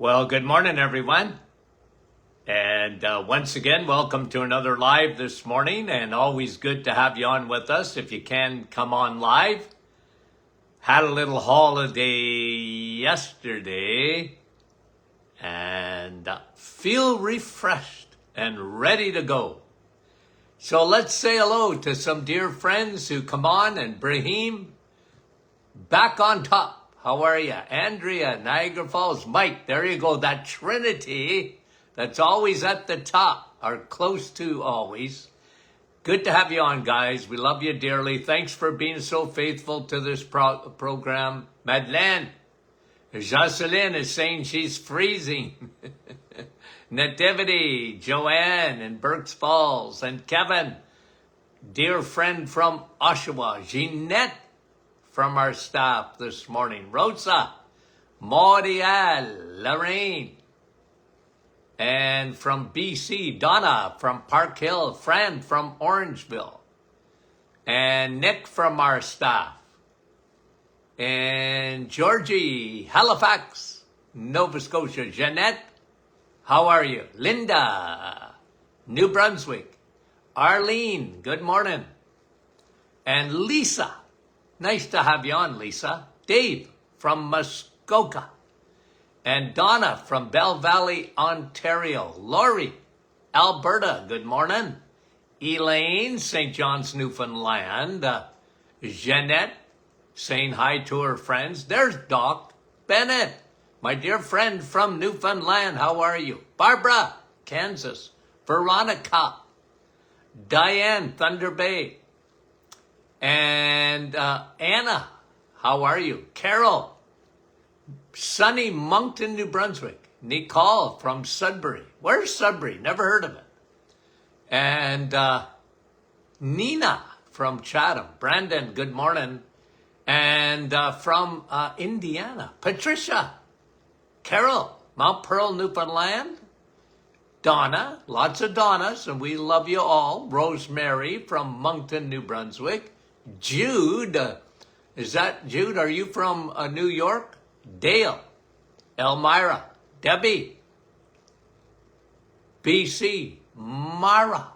Well, good morning, everyone. And once again, welcome to another live this morning. And always good to have you on with us. If you can, come on live. Had a little holiday yesterday and feel refreshed and ready to go. So let's say hello to some dear friends who come on. And Brahim, back on top. How are you? Andrea, Niagara Falls. Mike, there you go. That trinity that's always at the top, or close to always. Good to have you on, guys. We love you dearly. Thanks for being so faithful to this program. Madeleine, Jocelyn is saying she's freezing. Nativity, Joanne in Berks Falls, and Kevin, dear friend from Oshawa. Jeanette, from our staff this morning. Rosa, Maudial, Lorraine, and from BC, Donna from Park Hill, Fran from Orangeville, and Nick from our staff, and Georgie, Halifax, Nova Scotia. Jeanette, how are you? Linda, New Brunswick. Arlene, good morning. And Lisa, nice to have you on, Lisa. Dave from Muskoka. And Donna from Bell Valley, Ontario. Laurie, Alberta, good morning. Elaine, St. John's, Newfoundland. Jeanette, saying hi to her friends. There's Doc Bennett, my dear friend from Newfoundland. How are you? Barbara, Kansas. Veronica. Diane, Thunder Bay. And Anna, how are you? Carol, sunny Moncton, New Brunswick. Nicole from Sudbury. Where's Sudbury? Never heard of it. And Nina from Chatham. Brandon, good morning. And from Indiana, Patricia. Carol, Mount Pearl, Newfoundland. Donna, lots of Donnas, and we love you all. Rosemary from Moncton, New Brunswick. Jude, is that Jude? Are you from New York? Dale, Elmira, Debbie, BC, Mara,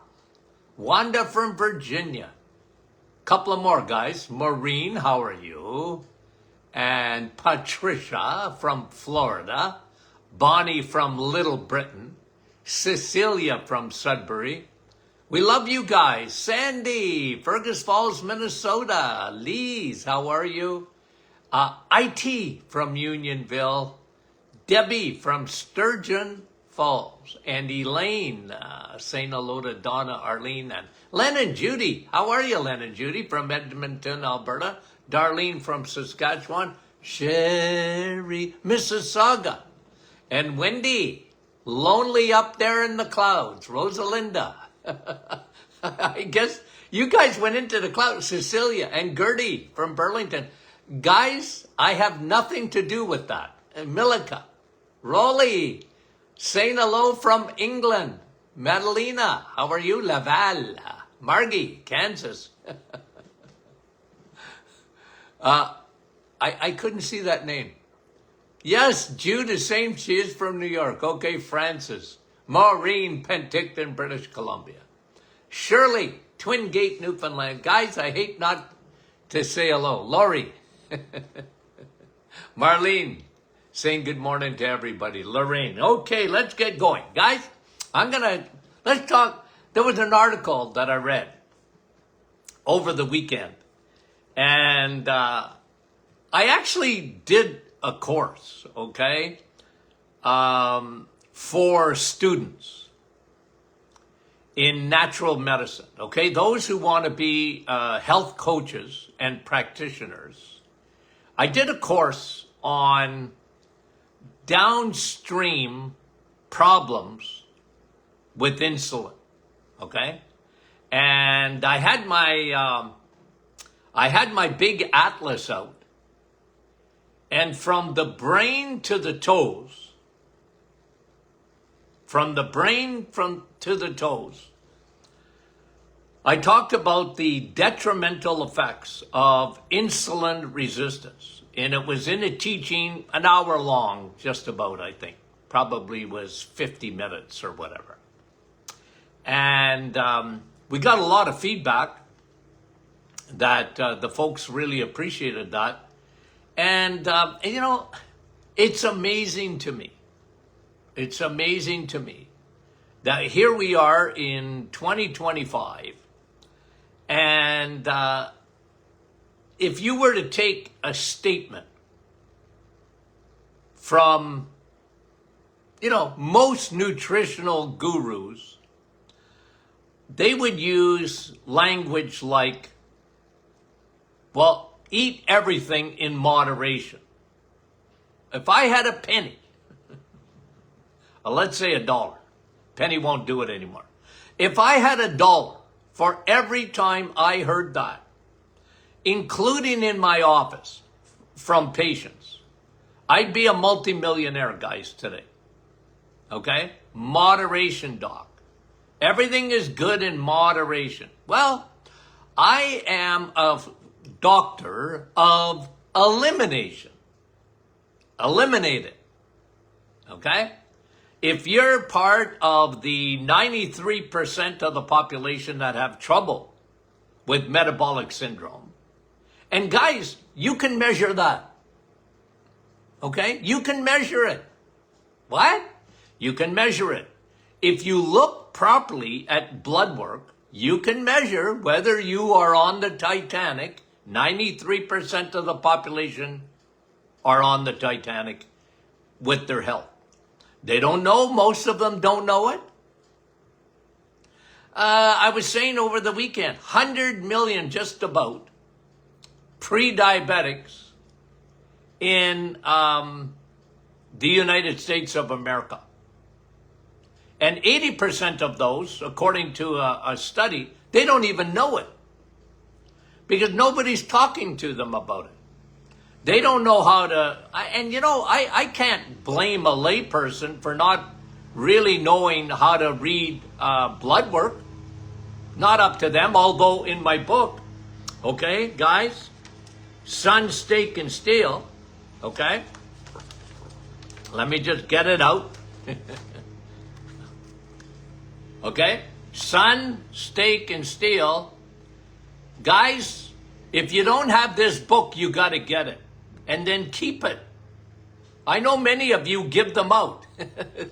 Wanda from Virginia. Couple of more guys. Maureen, how are you? And Patricia from Florida. Bonnie from Little Britain. Cecilia from Sudbury. We love you guys. Sandy, Fergus Falls, Minnesota. Lise, how are you? IT from Unionville. Debbie from Sturgeon Falls. And Elaine, saying hello to Donna, Arlene, and Len and Judy. How are you, Len and Judy, from Edmonton, Alberta? Darlene from Saskatchewan. Sherry, Mississauga. And Wendy, lonely up there in the clouds. Rosalinda. I guess you guys went into the clouds. Cecilia and Gertie from Burlington. Guys, I have nothing to do with that. And Milica, Rolly, saying hello from England. Madalena, how are you? Laval, Margie, Kansas. I couldn't see that name. Yes, Jude is saying she is from New York. Okay, Francis. Maureen, Penticton, British Columbia. Shirley, Twin Gate, Newfoundland. Guys, I hate not to say hello. Laurie. Marlene, saying good morning to everybody. Lorraine. Okay, let's get going. Guys, let's talk. There was an article that I read over the weekend. And I actually did a course, okay, for students in natural medicine, okay? Those who want to be health coaches and practitioners. I did a course on downstream problems with insulin, okay? And I had my big atlas out. And from the brain to the toes, to the toes, I talked about the detrimental effects of insulin resistance. And it was in a teaching, an hour long, just about, I think. probably was 50 minutes or whatever. And we got a lot of feedback that the folks really appreciated that. And, you know, it's amazing to me. It's amazing to me that here we are in 2025. And if you were to take a statement from, you know, most nutritional gurus, they would use language like, well, eat everything in moderation. If I had a penny, let's say $1, penny won't do it anymore. If I had $1 for every time I heard that, including in my office from patients, I'd be a multimillionaire, guys, today. Okay? Moderation, doc. Everything is good in moderation. Well, I am a doctor of elimination. Eliminate it. Okay? If you're part of the 93% of the population that have trouble with metabolic syndrome, and guys, you can measure that. Okay? You can measure it. What? You can measure it. If you look properly at blood work, you can measure whether you are on the Titanic. 93% of the population are on the Titanic with their health. They don't know. Most of them don't know it. I was saying over the weekend, 100 million just about pre-diabetics in the United States of America. And 80% of those, according to a study, they don't even know it. Because nobody's talking to them about it. They don't know how to, and you know, I can't blame a layperson for not really knowing how to read blood work. Not up to them, although in my book, okay, guys, Sun, Steak, and Steel, okay? Let me just get it out. Okay? Sun, Steak, and Steel. Guys, if you don't have this book, you got to get it. And then keep it. I know many of you give them out.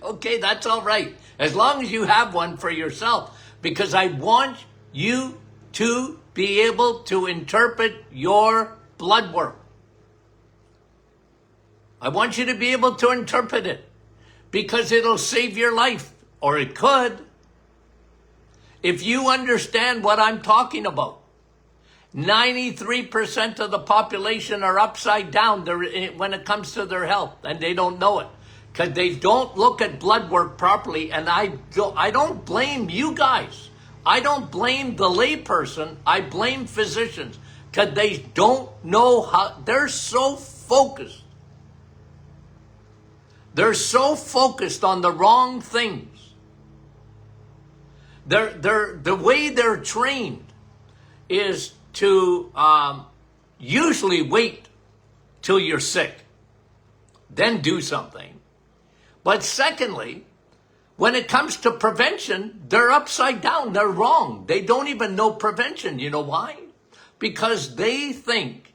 Okay, that's all right. As long as you have one for yourself. Because I want you to be able to interpret your blood work. I want you to be able to interpret it. Because it'll save your life. Or it could. If you understand what I'm talking about. 93% of the population are upside down when it comes to their health, and they don't know it because they don't look at blood work properly. And I don't blame you guys. I don't blame the layperson. I blame physicians because they don't know how. They're so focused. They're so focused on the wrong things. The way they're trained is to usually wait till you're sick, then do something. But secondly, when it comes to prevention, they're upside down. They're wrong. They don't even know prevention. You know why? Because they think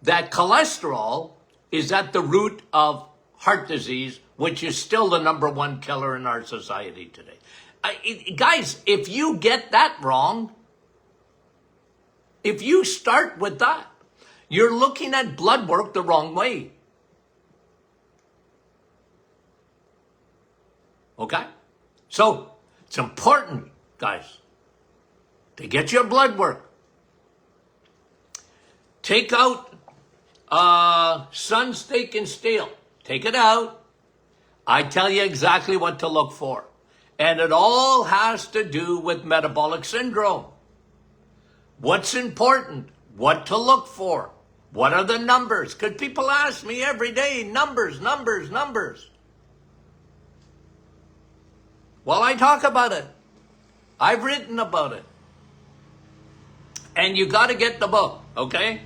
that cholesterol is at the root of heart disease, which is still the #1 killer in our society today. Guys, if you get that wrong, if you start with that, you're looking at blood work the wrong way. Okay? So, it's important, guys, to get your blood work. Take out Sun, Steak, and Steel. Take it out. I tell you exactly what to look for. And it all has to do with metabolic syndrome. What's important? What to look for? What are the numbers? Because people ask me every day, numbers, numbers, numbers. Well, I talk about it. I've written about it. And you got to get the book, okay?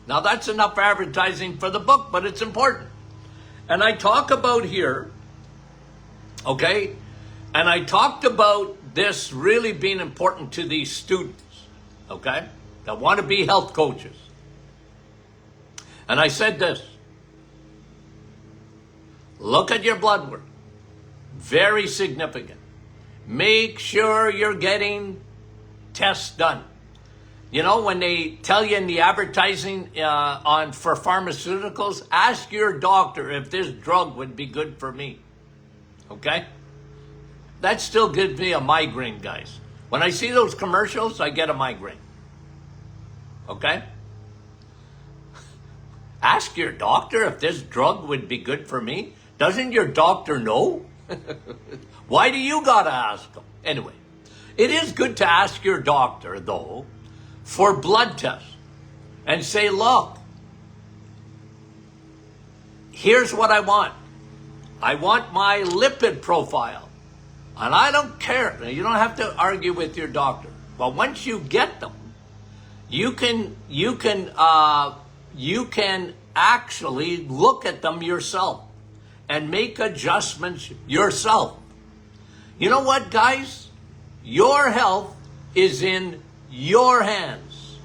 Now, that's enough advertising for the book, but it's important. And I talk about here Okay? And I talked about this really being important to these students, okay, that want to be health coaches. And I said this: look at your blood work. Very significant. Make sure you're getting tests done. You know, when they tell you in the advertising for pharmaceuticals, ask your doctor if this drug would be good for me. Okay? That still gives me a migraine, guys. When I see those commercials, I get a migraine. Okay? Ask your doctor if this drug would be good for me. Doesn't your doctor know? Why do you gotta ask them? Anyway, it is good to ask your doctor, though, for blood tests and say, look, here's what I want. I want my lipid profile. And I don't care. You don't have to argue with your doctor. But once you get them, you can actually look at them yourself and make adjustments yourself. You know what, guys? Your health is in your hands.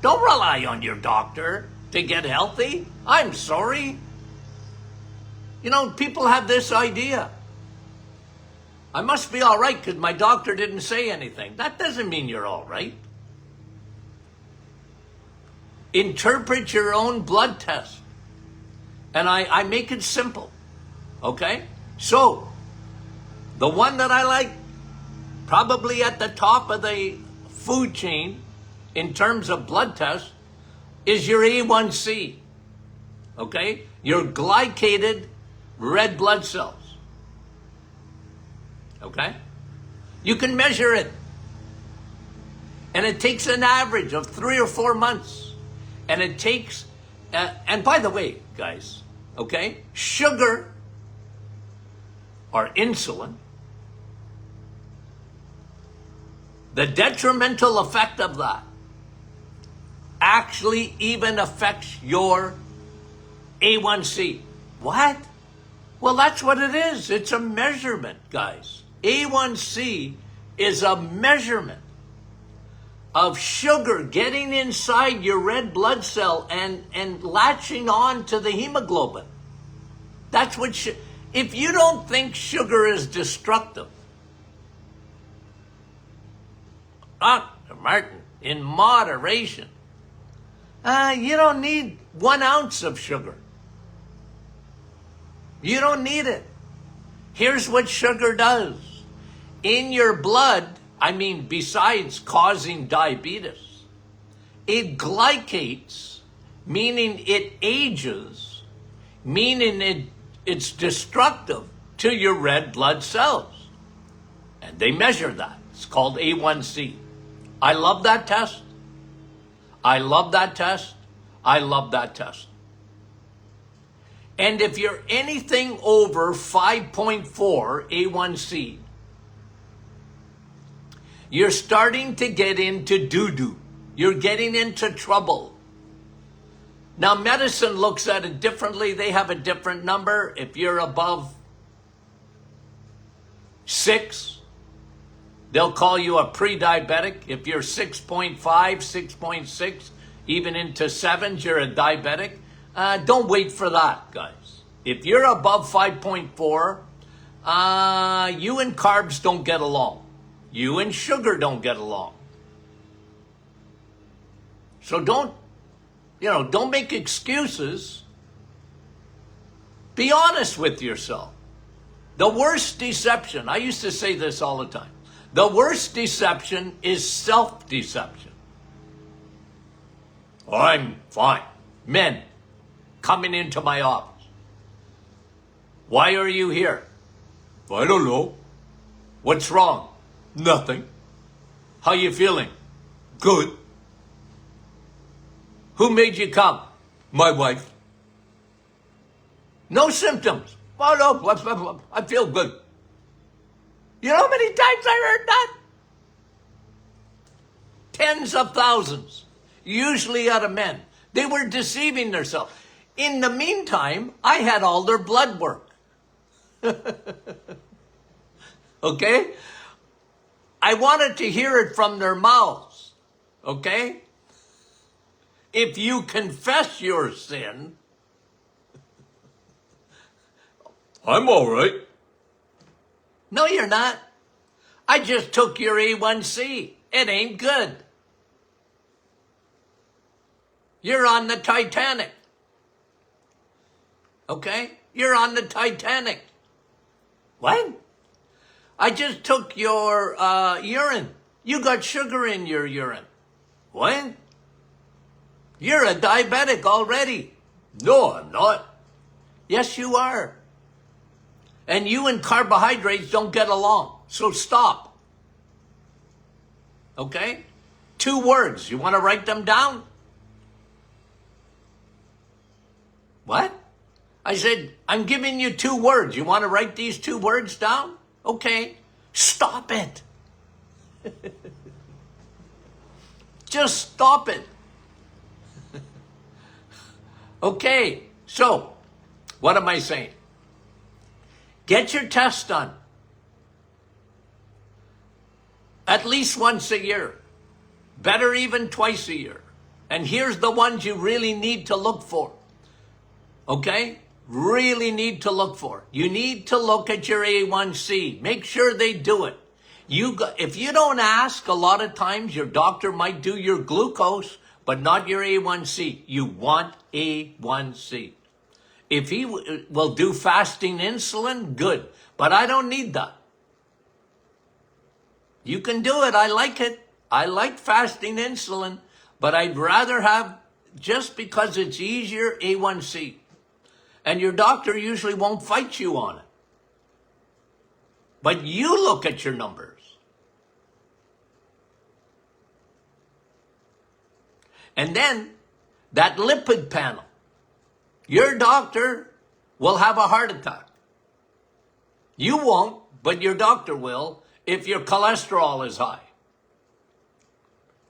Don't rely on your doctor to get healthy. I'm sorry. You know, people have this idea. I must be all right because my doctor didn't say anything. That doesn't mean you're all right. Interpret your own blood test. And I make it simple. Okay? So, the one that I like, probably at the top of the food chain in terms of blood tests, is your A1C. Okay? Your glycated red blood cells. Okay? You can measure it. And it takes an average of 3 or 4 months. And it takes, and by the way, guys, okay, sugar or insulin, the detrimental effect of that actually even affects your A1C. What? Well, that's what it is. It's a measurement, guys. A1C is a measurement of sugar getting inside your red blood cell and latching on to the hemoglobin. That's what, if you don't think sugar is destructive, Dr. Martin, in moderation, you don't need 1 ounce of sugar. You don't need it. Here's what sugar does. In your blood, besides causing diabetes, it glycates, meaning it ages, meaning it's destructive to your red blood cells. And they measure that. It's called A1C. I love that test. I love that test. I love that test. And if you're anything over 5.4 A1C, you're starting to get into doo-doo. You're getting into trouble. Now, medicine looks at it differently. They have a different number. If you're above 6, they'll call you a pre-diabetic. If you're 6.5, 6.6, even into 7s, you're a diabetic. Don't wait for that, guys. If you're above 5.4, you and carbs don't get along. You and sugar don't get along. So don't make excuses. Be honest with yourself. The worst deception, I used to say this all the time, the worst deception is self-deception. I'm fine. Men coming into my office. Why are you here? I don't know. What's wrong? Nothing. How you feeling? Good. Who made you come? My wife. No symptoms. Oh no, I feel good. You know how many times I heard that? Tens of thousands. Usually out of men. They were deceiving themselves. In the meantime, I had all their blood work. Okay? I wanted to hear it from their mouths. Okay? If you confess your sin, I'm all right. No, you're not. I just took your A1C. It ain't good. You're on the Titanic. Okay? You're on the Titanic. What? I just took your urine. You got sugar in your urine. What? You're a diabetic already. No, I'm not. Yes, you are. And you and carbohydrates don't get along. So stop. Okay? 2 words. You want to write them down? What? I said, I'm giving you 2 words. You want to write these 2 words down? Okay. Stop it. Just stop it. Okay. So, what am I saying? Get your test done. At least once a year. Better even twice a year. And here's the ones you really need to look for. Okay? Really need to look for. You need to look at your A1C. Make sure they do it. If you don't ask, a lot of times your doctor might do your glucose, but not your A1C. You want A1C. If he will do fasting insulin, good. But I don't need that. You can do it. I like it. I like fasting insulin, but I'd rather have, just because it's easier, A1C. And your doctor usually won't fight you on it. But you look at your numbers. And then that lipid panel. Your doctor will have a heart attack. You won't, but your doctor will if your cholesterol is high.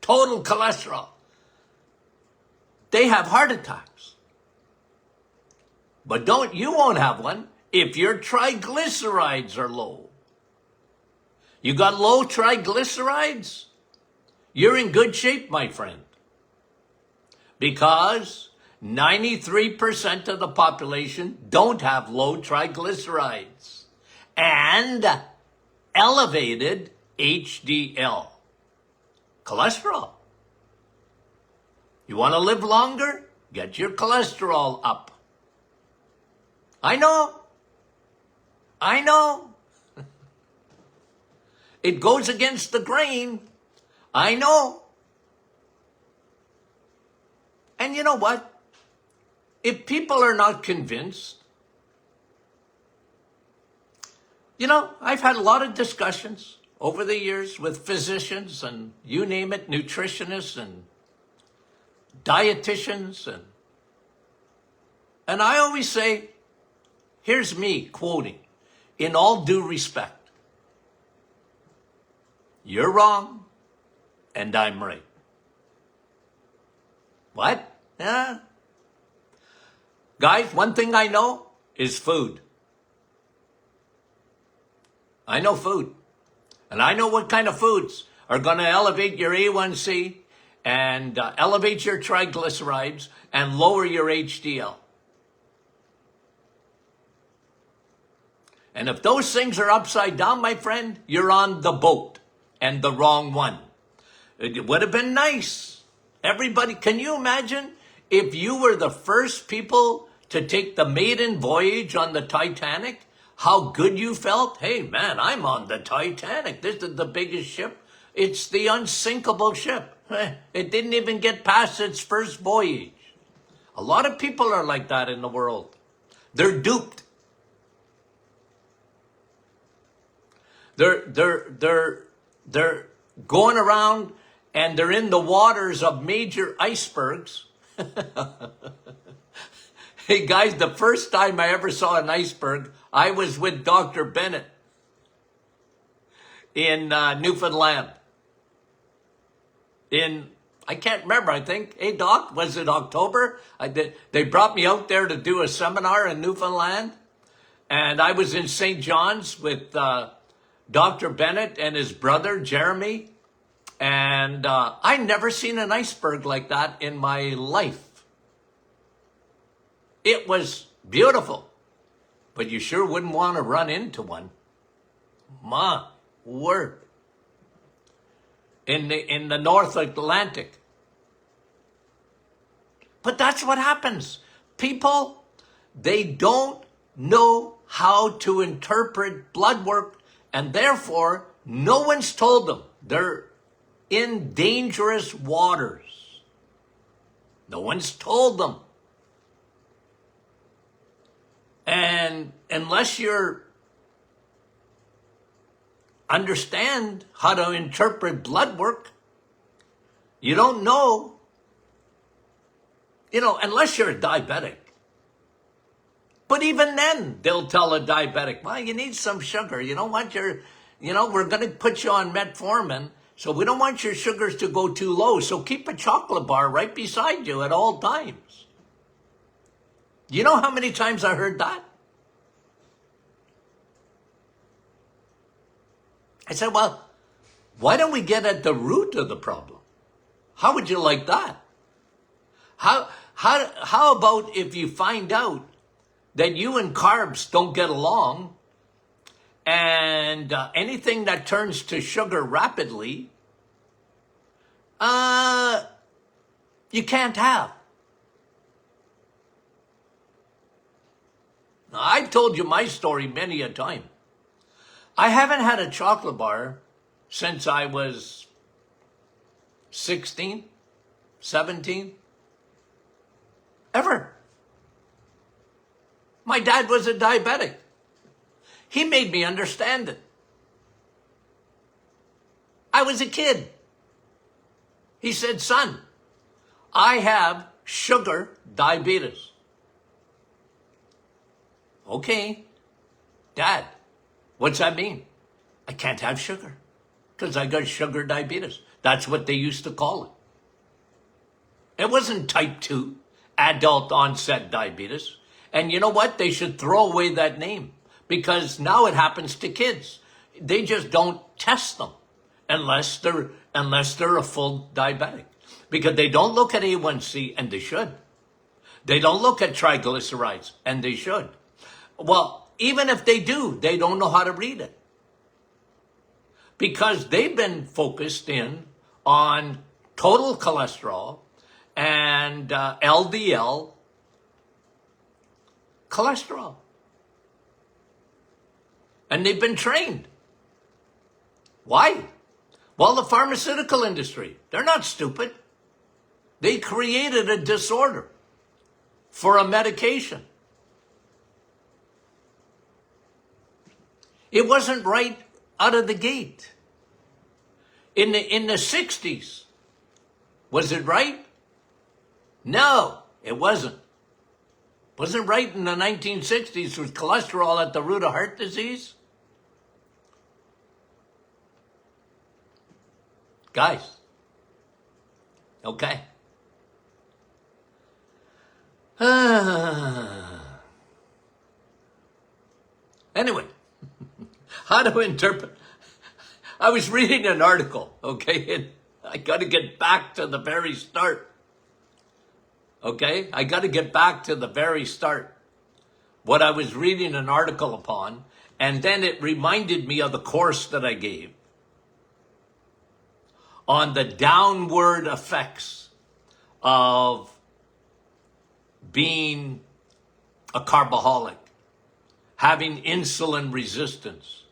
Total cholesterol. They have heart attacks. But you won't have one if your triglycerides are low. You got low triglycerides? You're in good shape, my friend. Because 93% of the population don't have low triglycerides and elevated HDL, cholesterol. You want to live longer? Get your cholesterol up. I know. It goes against the grain. I know. And you know what? If people are not convinced, I've had a lot of discussions over the years with physicians and you name it, nutritionists and dietitians. And I always say, here's me quoting, in all due respect, you're wrong and I'm right. What? Yeah. Guys, one thing I know is food. I know food. And I know what kind of foods are going to elevate your A1C and elevate your triglycerides and lower your HDL. And if those things are upside down, my friend, you're on the boat and the wrong one. It would have been nice. Everybody, can you imagine if you were the first people to take the maiden voyage on the Titanic? How good you felt? Hey, man, I'm on the Titanic. This is the biggest ship. It's the unsinkable ship. It didn't even get past its first voyage. A lot of people are like that in the world. They're duped. They're going around and they're in the waters of major icebergs. Hey guys, the first time I ever saw an iceberg, I was with Dr. Bennett in Newfoundland. I can't remember, I think. Hey Doc, was it October? They brought me out there to do a seminar in Newfoundland. And I was in St. John's with Dr. Bennett and his brother, Jeremy. And I never seen an iceberg like that in my life. It was beautiful, but you sure wouldn't want to run into one. My word. In the North Atlantic. But that's what happens. People, they don't know how to interpret blood work, and therefore no one's told them. They're in dangerous waters. No one's told them. And unless you understand how to interpret blood work, you don't know, unless you're a diabetic. But even then, they'll tell a diabetic, well, you need some sugar. You don't want we're going to put you on metformin, so we don't want your sugars to go too low. So keep a chocolate bar right beside you at all times. You know how many times I heard that? I said, well, why don't we get at the root of the problem? How would you like that? How about if you find out that you and carbs don't get along, and anything that turns to sugar rapidly, you can't have. Now, I've told you my story many a time. I haven't had a chocolate bar since I was 16, 17, ever. My dad was a diabetic. He made me understand it. I was a kid. He said, son, I have sugar diabetes. Okay, Dad, what's that mean? I can't have sugar because I got sugar diabetes. That's what they used to call it. It wasn't type 2, adult onset diabetes. And you know what? They should throw away that name because now it happens to kids. They just don't test them unless they're a full diabetic, because they don't look at A1C, and they should. They don't look at triglycerides, and they should. Well, even if they do, they don't know how to read it because they've been focused in on total cholesterol and LDL cholesterol. And they've been trained. Why? Well, the pharmaceutical industry, they're not stupid. They created a disorder for a medication. It wasn't right out of the gate. In the 60s, was it right? No, it wasn't. Wasn't right in the 1960s with cholesterol at the root of heart disease? Guys, okay. Anyway, how to interpret. I was reading an article, okay, and I got to get back to the very start. Okay, I got to get back to the very start. What I was reading an article upon, and then it reminded me of the course that I gave on the downward effects of being a carboholic, having insulin resistance,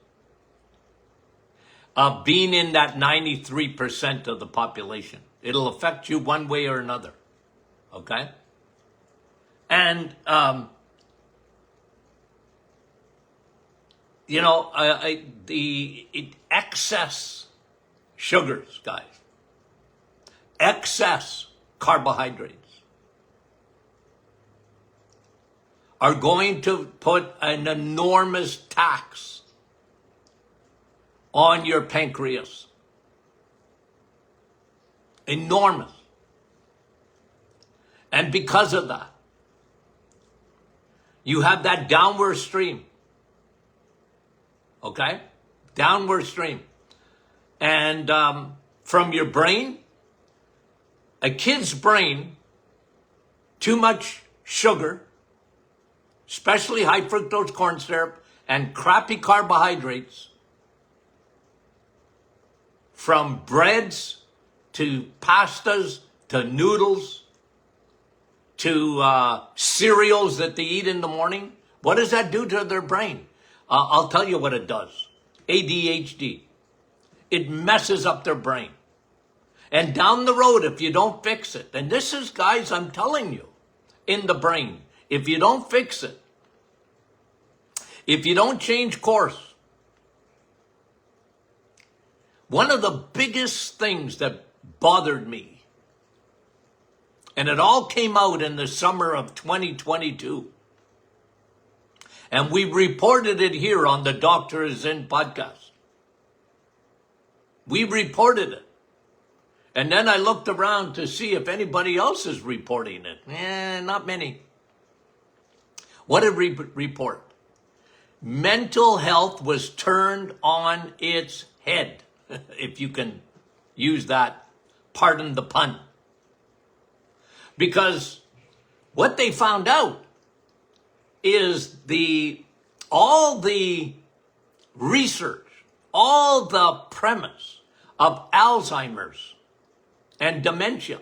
of being in that 93% of the population. It'll affect you one way or another. Okay? And, excess sugars, guys, excess carbohydrates are going to put an enormous tax on your pancreas. Enormous. And because of that, you have that downward stream. okay? Downward stream. And from your brain, a kid's brain, too much sugar, especially high fructose corn syrup and crappy carbohydrates, from breads to pastas to noodles to cereals that they eat in the morning. What does that do to their brain? I'll tell you what it does. ADHD. It messes up their brain. And down the road, if you don't fix it, and this is, guys, I'm telling you, in the brain, if you don't fix it, if you don't change course, one of the biggest things that bothered me, and it all came out in the summer of 2022, and we reported it here on the Doctor Is In podcast. We reported it. And then I looked around to see if anybody else is reporting it. Not many. What did we report? Mental health was turned on its head, if you can use that, pardon the pun. Because what they found out is all the research, all the premise of Alzheimer's and dementia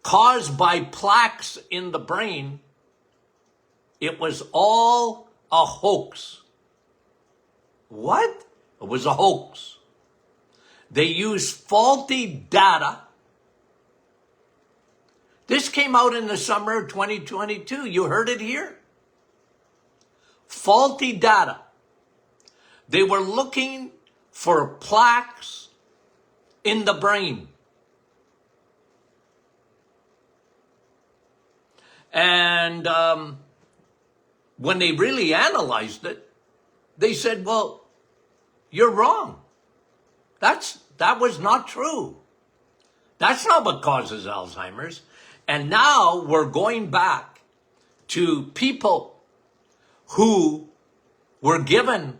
caused by plaques in the brain, it was all a hoax. What? It was a hoax. They used faulty data. This came out in the summer of 2022. You heard it here. Faulty data. They were looking for plaques in the brain. And when they really analyzed it, they said, well, you're wrong. That was not true. That's not what causes Alzheimer's. And now we're going back to people who were given,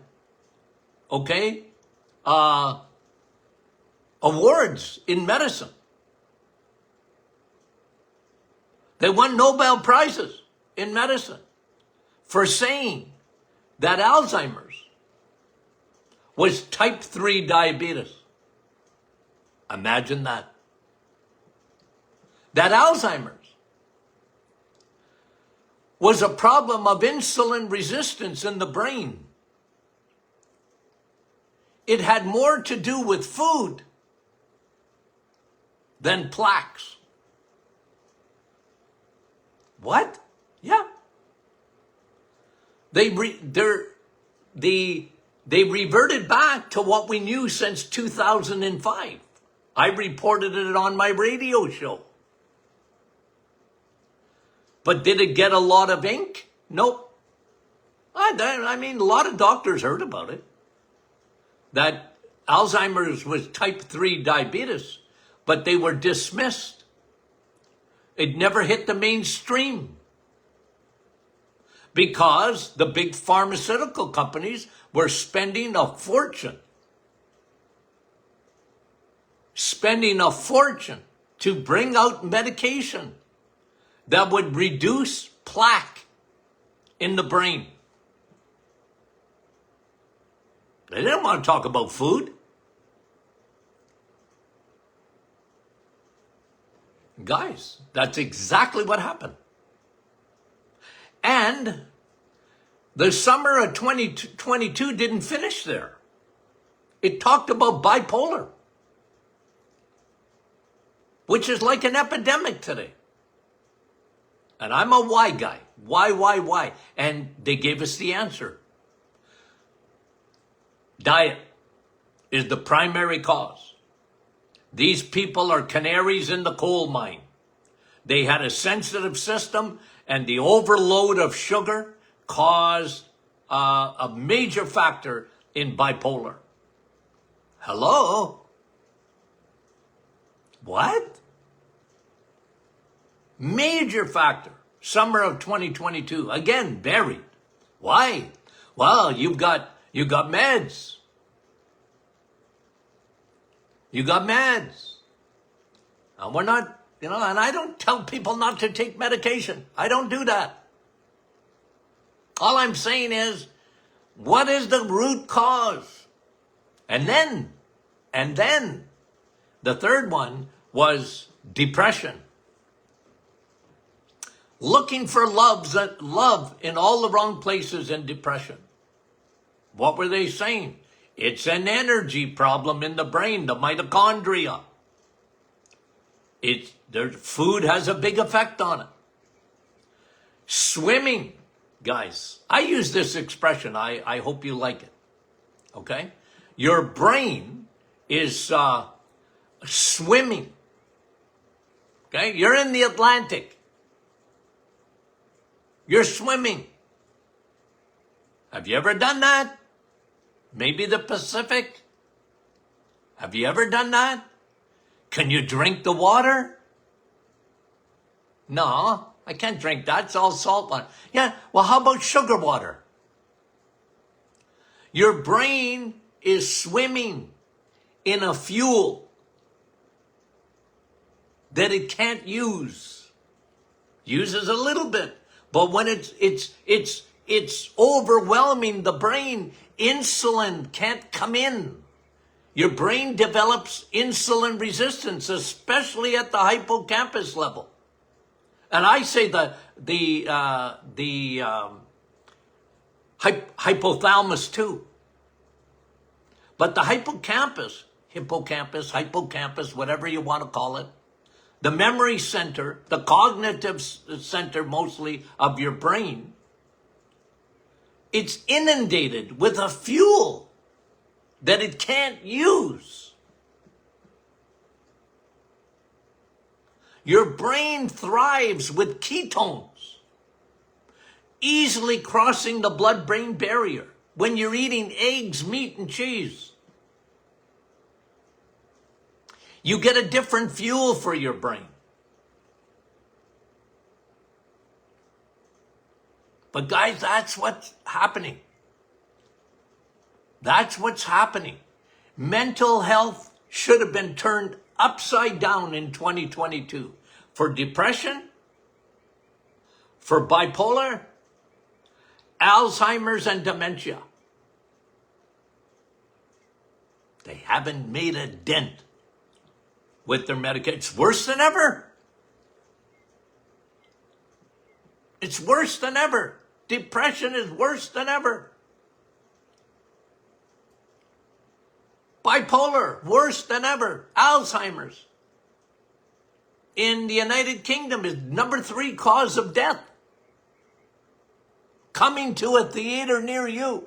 awards in medicine. They won Nobel Prizes in medicine for saying that Alzheimer's was type 3 diabetes. Imagine that. That Alzheimer's was a problem of insulin resistance in the brain. It had more to do with food than plaques. What? Yeah. They reverted back to what we knew since 2005. I reported it on my radio show. But did it get a lot of ink? Nope. I mean, a lot of doctors heard about it. That Alzheimer's was type 3 diabetes, but they were dismissed. It never hit the mainstream because the big pharmaceutical companies were spending a fortune to bring out medication that would reduce plaque in the brain. They didn't want to talk about food. Guys, that's exactly what happened. And the summer of 2022 didn't finish there. It talked about bipolar, which is like an epidemic today. And I'm a why guy. Why? And they gave us the answer. Diet is the primary cause. These people are canaries in the coal mine. They had a sensitive system, and the overload of sugar caused a major factor in bipolar. Hello? What? Major factor. Summer of 2022. Again, buried. Why? Well, you've got You got meds. You got meds. And we're not, and I don't tell people not to take medication. I don't do that. All I'm saying is, what is the root cause? And then, the third one was depression. Looking for love in all the wrong places in depression. What were they saying? It's an energy problem in the brain, the mitochondria. Their food has a big effect on it. Swimming, guys. I use this expression. I hope you like it. Okay? Your brain is swimming. Okay? You're in the Atlantic. You're swimming. Have you ever done that? Maybe the Pacific? Have you ever done that? Can you drink the water? No, I can't drink that. It's all salt water. Yeah, well, how about sugar water? Your brain is swimming in a fuel that it can't use. Uses a little bit, but when it's overwhelming the brain, insulin can't come in. Your brain develops insulin resistance, especially at the hippocampus level. And I say the hypothalamus too. But the hippocampus, whatever you want to call it, the memory center, the cognitive center mostly of your brain, it's inundated with a fuel that it can't use. Your brain thrives with ketones, easily crossing the blood-brain barrier when you're eating eggs, meat, and cheese. You get a different fuel for your brain. But guys, that's what's happening. That's what's happening. Mental health should have been turned upside down in 2022. For depression, for bipolar, Alzheimer's, and dementia. They haven't made a dent with their medication. It's worse than ever. It's worse than ever. Depression is worse than ever. Bipolar, worse than ever. Alzheimer's, in the United Kingdom, is number 3 cause of death. Coming to a theater near you.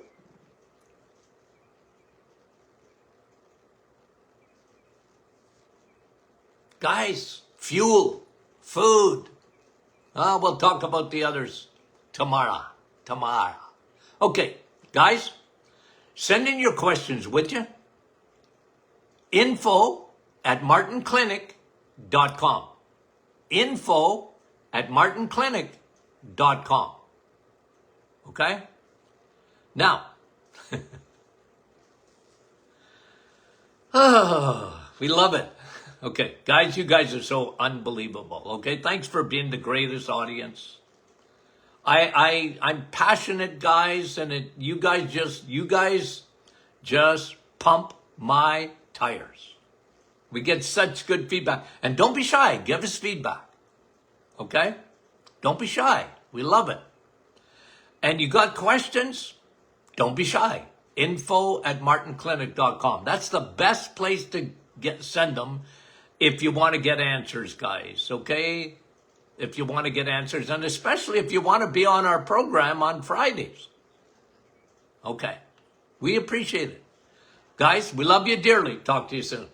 Guys, fuel, food. We'll talk about the others tomorrow. Okay, guys, send in your questions, would you? info@martinclinic.com. info@martinclinic.com. Okay? Now, we love it. Okay, guys, you guys are so unbelievable. Okay, thanks for being the greatest audience. I'm passionate, guys, and you guys just pump my tires. We get such good feedback. And don't be shy. Give us feedback. Okay? Don't be shy. We love it. And you got questions? Don't be shy. info@martinclinic.com. That's the best place to send them if you want to get answers, guys. Okay? If you want to get answers, and especially if you want to be on our program on Fridays. Okay. We appreciate it. Guys, we love you dearly. Talk to you soon.